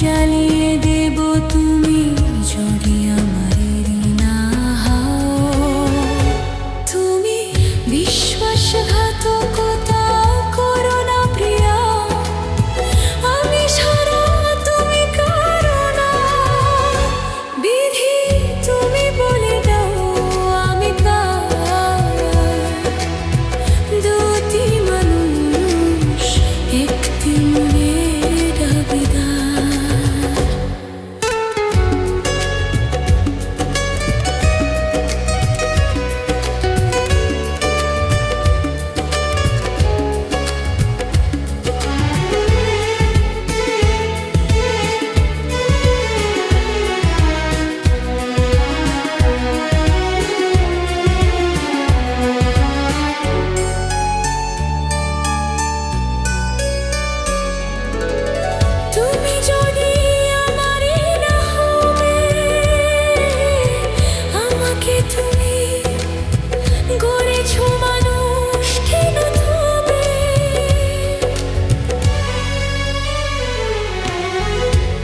জ্বালিয়ে দেব তুমি যদি আমারেরই না হও। তুমি বিশ্বাসঘাতকতা করো না প্রিয়া, আমি ছাড়া তুমি কারো না। বিধি তুমি বলে দাও আমি কার। দুটি মানুষ একটি মনের দাবিদার। তুমি যদি আমারই না হবে, আমাকে তুমি গড়েছো মানুষ কেন তবে?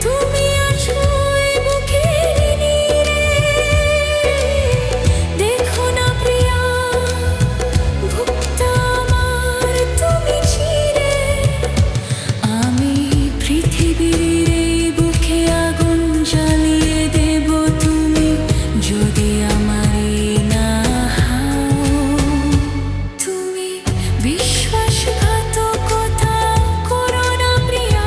তুমি আছো এই বুকের নীড়ে, দেখো না প্রিয়া বুকটা আমার তুমি চিরে। আমি পৃথিবীর এই বুকে আগুন জ্বালিয়ে দেব তুমি যদি আমারই না হও। তুমি বিশ্বাসঘাতকতা করো না প্রিয়া,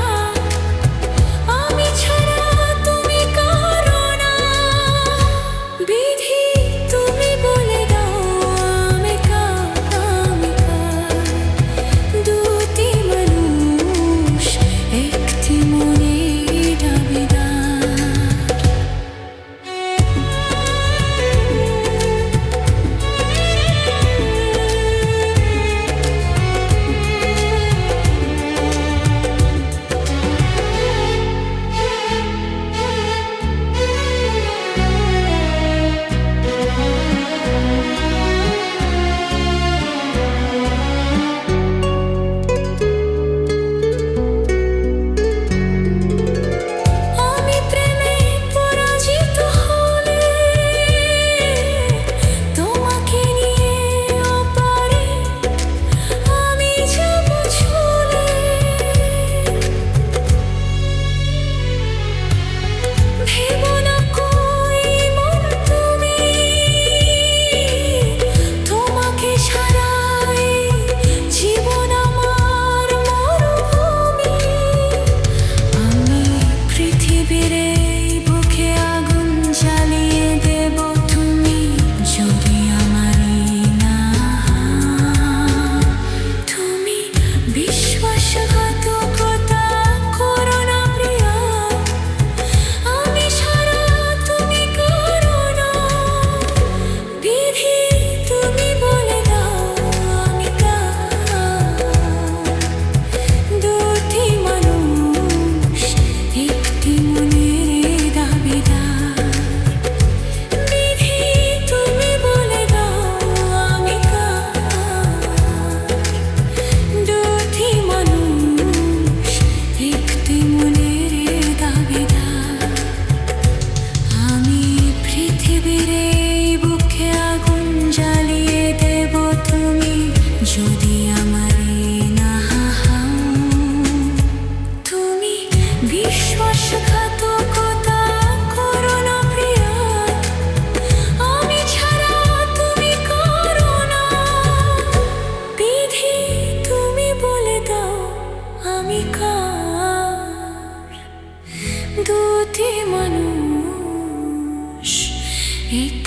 আমি ছাড়া তুমি কারো না। বিধি তুমি বলে দাও আমি কার। দুটি মানুষ একটি মনের দাবিদার। আমি প্রেমে পরাজিত হলে তোমাকে নিয়ে অপারে আমি যাব চলে। ভেবো না কই মন তুমি, তোমাকে ছাড়া এই জীবন আমার মরুভূমি। আমি পৃথিবীর এই বুকে আগুন জ্বালিয়ে দেব তুমি যদি আমারই না হও। তুমি বিশ্বাসঘাতকতা করো না প্রিয়া, আমি ছাড়া তুমি কারো না। বিধি তুমি বলে দাও আমি কার। দুটি মানুষ একটি মনের দাবিদার। বিধি তুমি বলে দাও আমি কার। দুটি মানুষ একটি মনের দাবিদার। আমি পৃথিবীর এই বুকে আগুন জ্বালিয়ে দেব তুমি যদি আমারই না হও। তুমি বিশ্বাসঘাতকতা করো না প্রিয়া, আমি ছাড়া তুমি কারো না। বিধি তুমি বলে দাও আমি কার। দুটি মানুষ এক